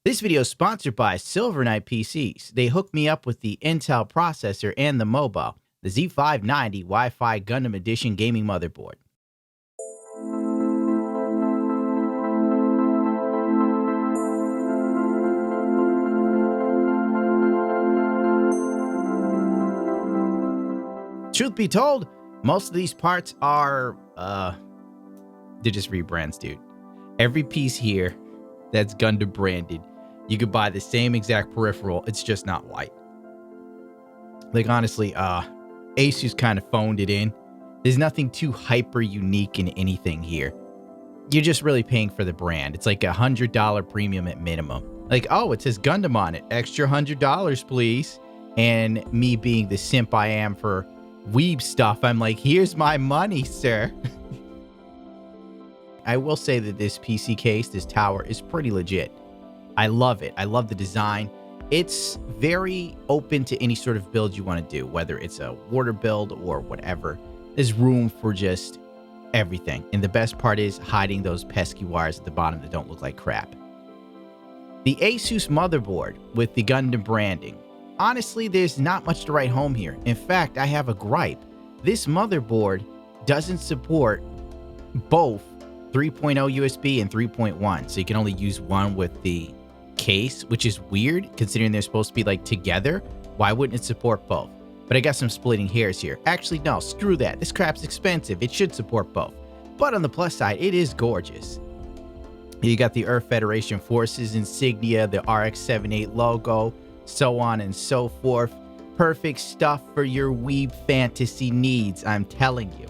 This video is sponsored by Silver Knight PCs. They hooked me up with the Intel processor and the mobile, the Z590 Wi-Fi Gundam Edition gaming motherboard. Truth be told, most of these parts are, they're just rebrands, dude. Every piece here that's Gundam branded, you could buy the same exact peripheral, it's just not white. Like, honestly, Asus kind of phoned it in. There's nothing too hyper unique in anything here. You're just really paying for the brand. It's like $100 premium at minimum. Like, oh, it says Gundam on it. Extra $100, please. And me being the simp I am for weeb stuff, I'm like, here's my money, sir. I will say that this PC case, this tower, is pretty legit. I love it. I love the design. It's very open to any sort of build you want to do, whether it's a water build or whatever. There's room for just everything. And the best part is hiding those pesky wires at the bottom that don't look like crap. The Asus motherboard with the Gundam branding. Honestly, there's not much to write home here. In fact, I have a gripe. This motherboard doesn't support both 3.0 USB and 3.1, so you can only use one with the case, which is weird considering they're supposed to be like together. Why wouldn't it support both? But I guess I'm splitting hairs here. Actually, no, screw that. This crap's expensive. It should support both. But on the plus side, it is gorgeous. You got the Earth Federation Forces insignia, the RX-78 logo, so on and so forth. Perfect stuff for your weeb fantasy needs, I'm telling you.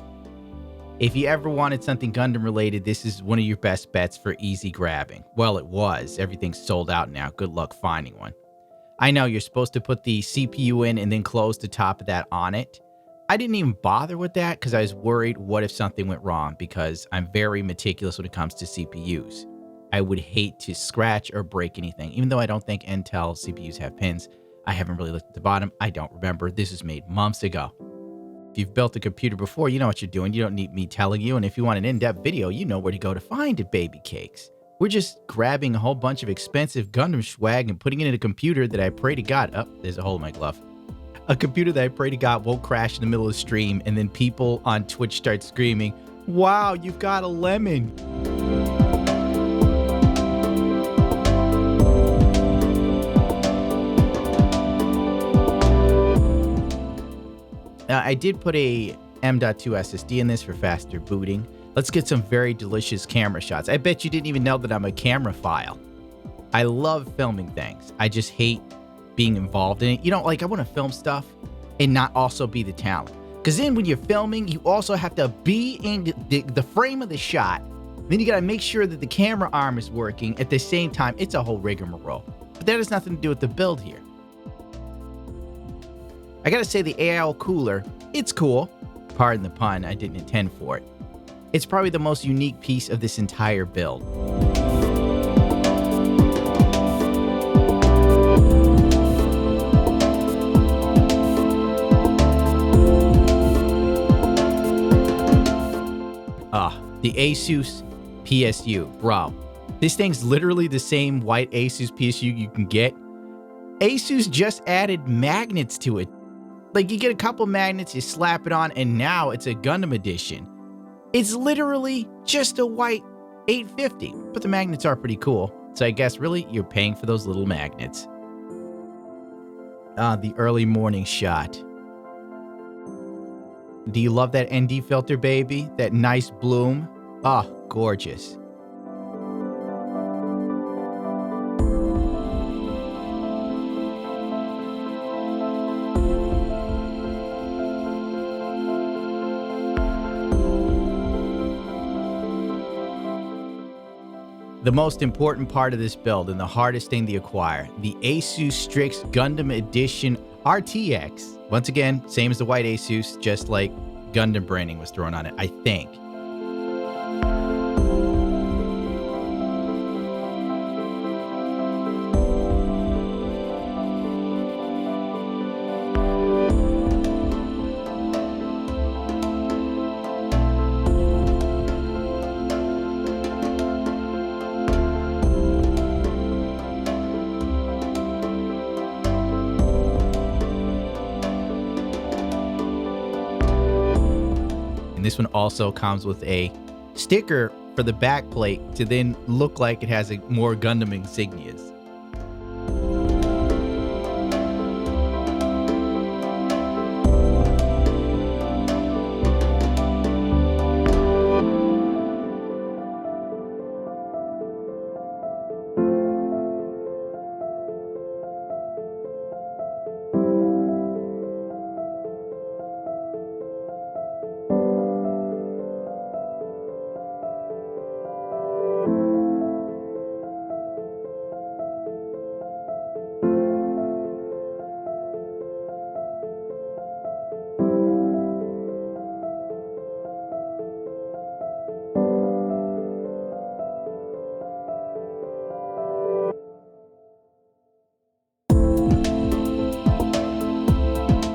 If you ever wanted something Gundam related, this is one of your best bets for easy grabbing. Well, it was. Everything's sold out now. Good luck finding one. I know you're supposed to put the CPU in and then close the top of that on it. I didn't even bother with that because I was worried what if something went wrong, because I'm very meticulous when it comes to CPUs. I would hate to scratch or break anything, even though I don't think Intel CPUs have pins. I haven't really looked at the bottom. I don't remember. This was made months ago. If you've built a computer before, you know what you're doing. You don't need me telling you. And if you want an in-depth video, you know where to go to find it, baby cakes. We're just grabbing a whole bunch of expensive Gundam swag and putting it in a computer that I pray to God. Oh, there's a hole in my glove. A computer that I pray to God won't crash in the middle of the stream. And then people on Twitch start screaming, wow, you've got a lemon. I did put a M.2 SSD in this for faster booting. Let's get some very delicious camera shots. I bet you didn't even know that I'm a camera file. I love filming things. I just hate being involved in it. You know, like I want to film stuff and not also be the talent. Because then when you're filming, you also have to be in the frame of the shot. Then you got to make sure that the camera arm is working at the same time. It's a whole rigmarole. But that has nothing to do with the build here. I gotta say the AIO cooler, it's cool. Pardon the pun, I didn't intend for it. It's probably the most unique piece of this entire build. The Asus PSU, bro. This thing's literally the same white Asus PSU you can get. Asus just added magnets to it. Like, you get a couple magnets, you slap it on, and now it's a Gundam edition. It's literally just a white 850, but the magnets are pretty cool. So I guess, really, you're paying for those little magnets. The early morning shot. Do you love that ND filter, baby? That nice bloom? Oh, gorgeous. The most important part of this build and the hardest thing to acquire, the Asus Strix Gundam Edition RTX. Once again, same as the white Asus, just like Gundam branding was thrown on it, I think. This one also comes with a sticker for the back plate to then look like it has more Gundam insignias.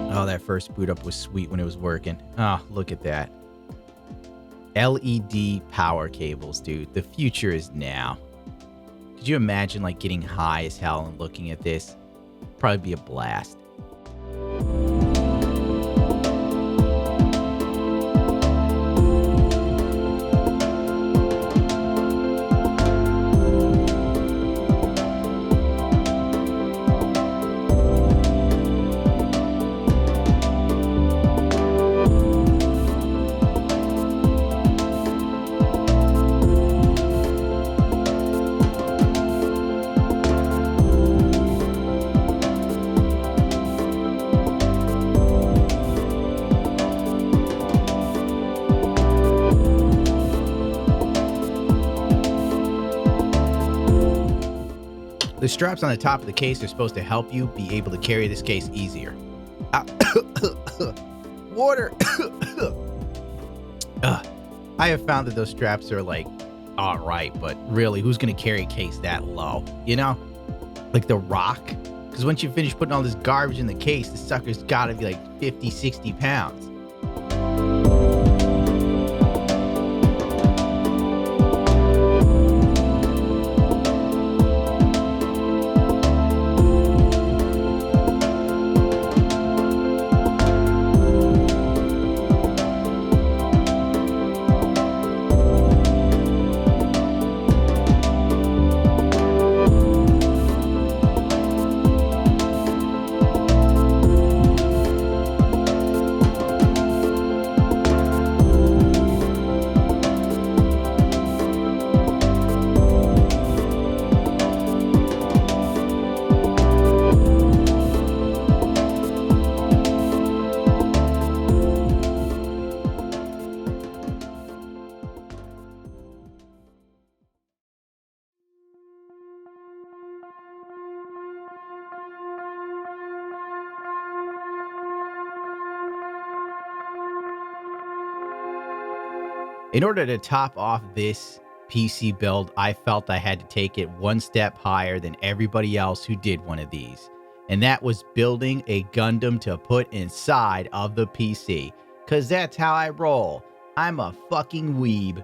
Oh, that first boot up was sweet when it was working. Oh, look at that. LED power cables, dude. The future is now. Could you imagine like getting high as hell and looking at this? Probably be a blast. The straps on the top of the case are supposed to help you be able to carry this case easier. Water! I have found that those straps are like, all right, but really, who's going to carry a case that low? You know? Like the Rock? Because once you finish putting all this garbage in the case, the sucker's got to be like 50, 60 pounds. In order to top off this PC build, I felt I had to take it one step higher than everybody else who did one of these. And that was building a Gundam to put inside of the PC. Cause that's how I roll. I'm a fucking weeb.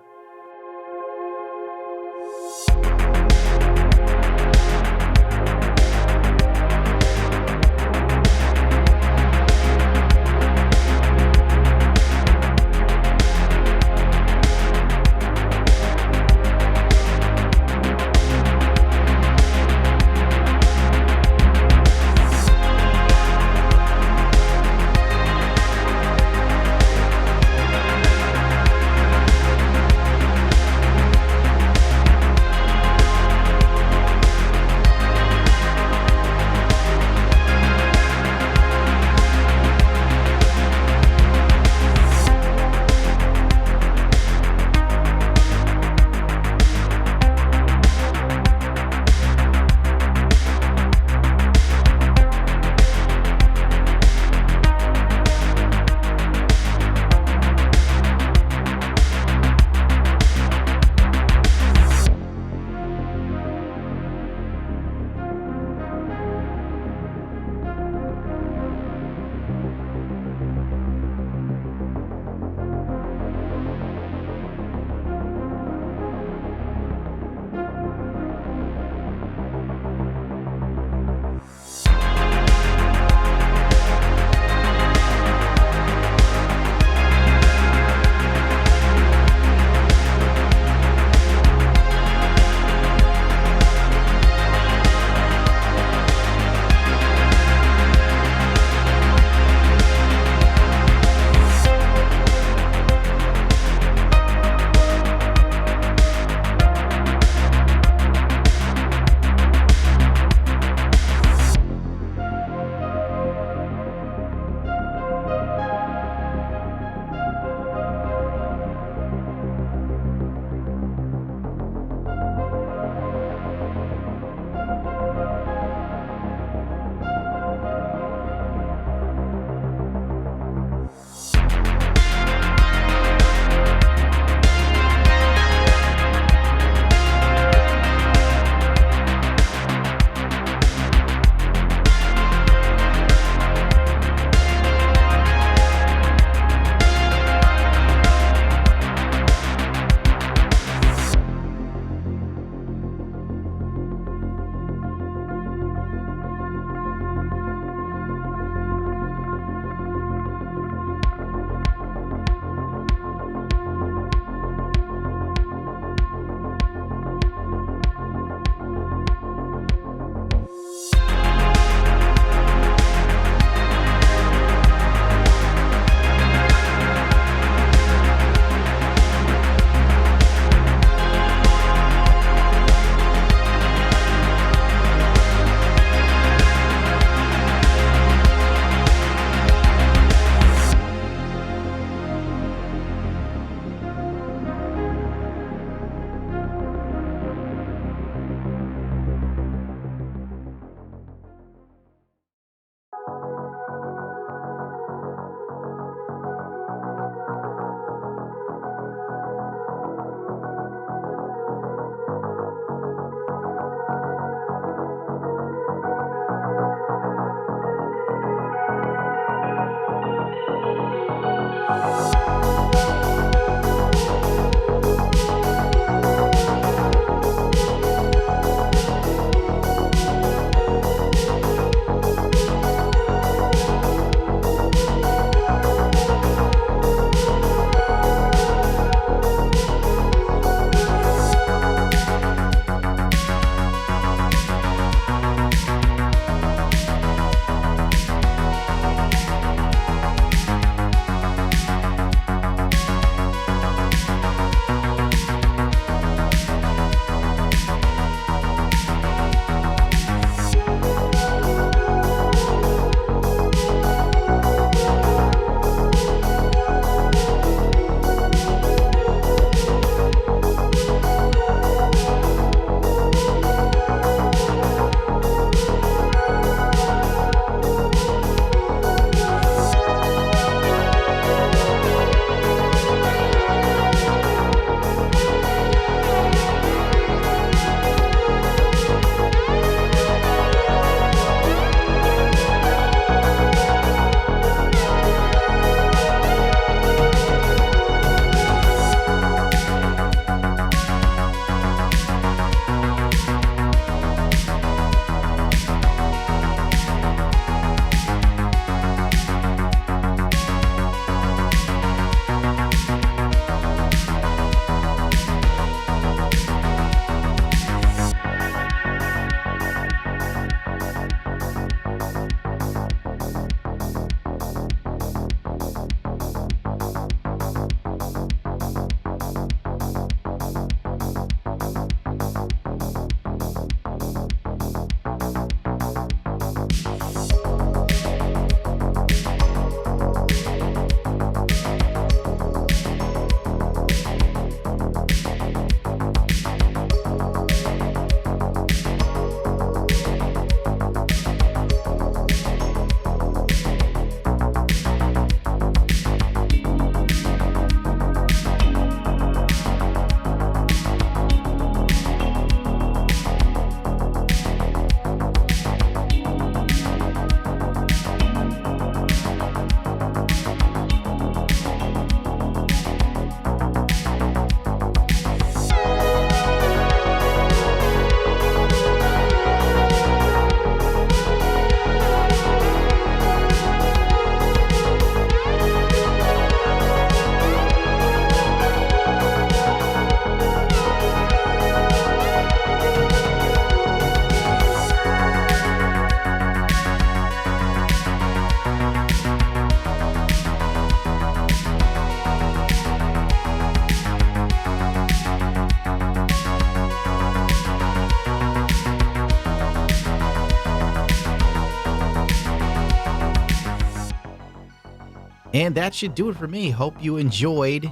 And that should do it for me. Hope you enjoyed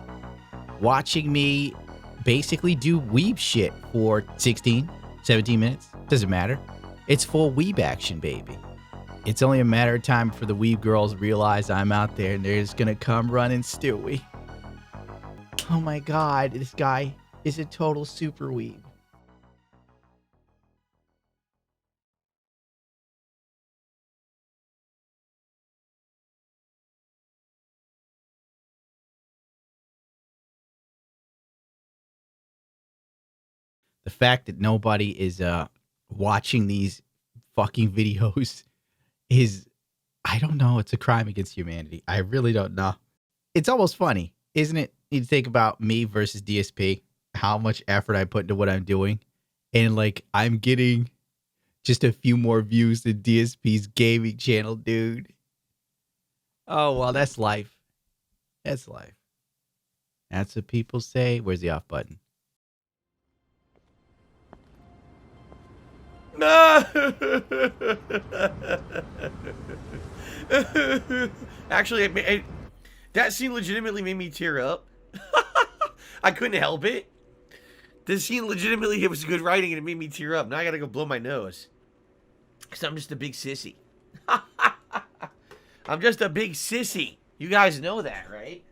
watching me basically do weeb shit for 16, 17 minutes. Doesn't matter. It's full weeb action, baby. It's only a matter of time for the weeb girls realize I'm out there and they're just gonna come running Stewie. Oh my god, this guy is a total super weeb. The fact that nobody is watching these fucking videos is, I don't know, it's a crime against humanity. I really don't know. It's almost funny, isn't it? You think about me versus DSP, how much effort I put into what I'm doing, and like I'm getting just a few more views than DSP's gaming channel, dude. Oh well, that's life. That's life. That's what people say. Where's the off button? No. Actually, that scene legitimately made me tear up. I couldn't help it. This scene legitimately, it was good writing and it made me tear up. Now I gotta go blow my nose. Because I'm just a big sissy. I'm just a big sissy. You guys know that, right?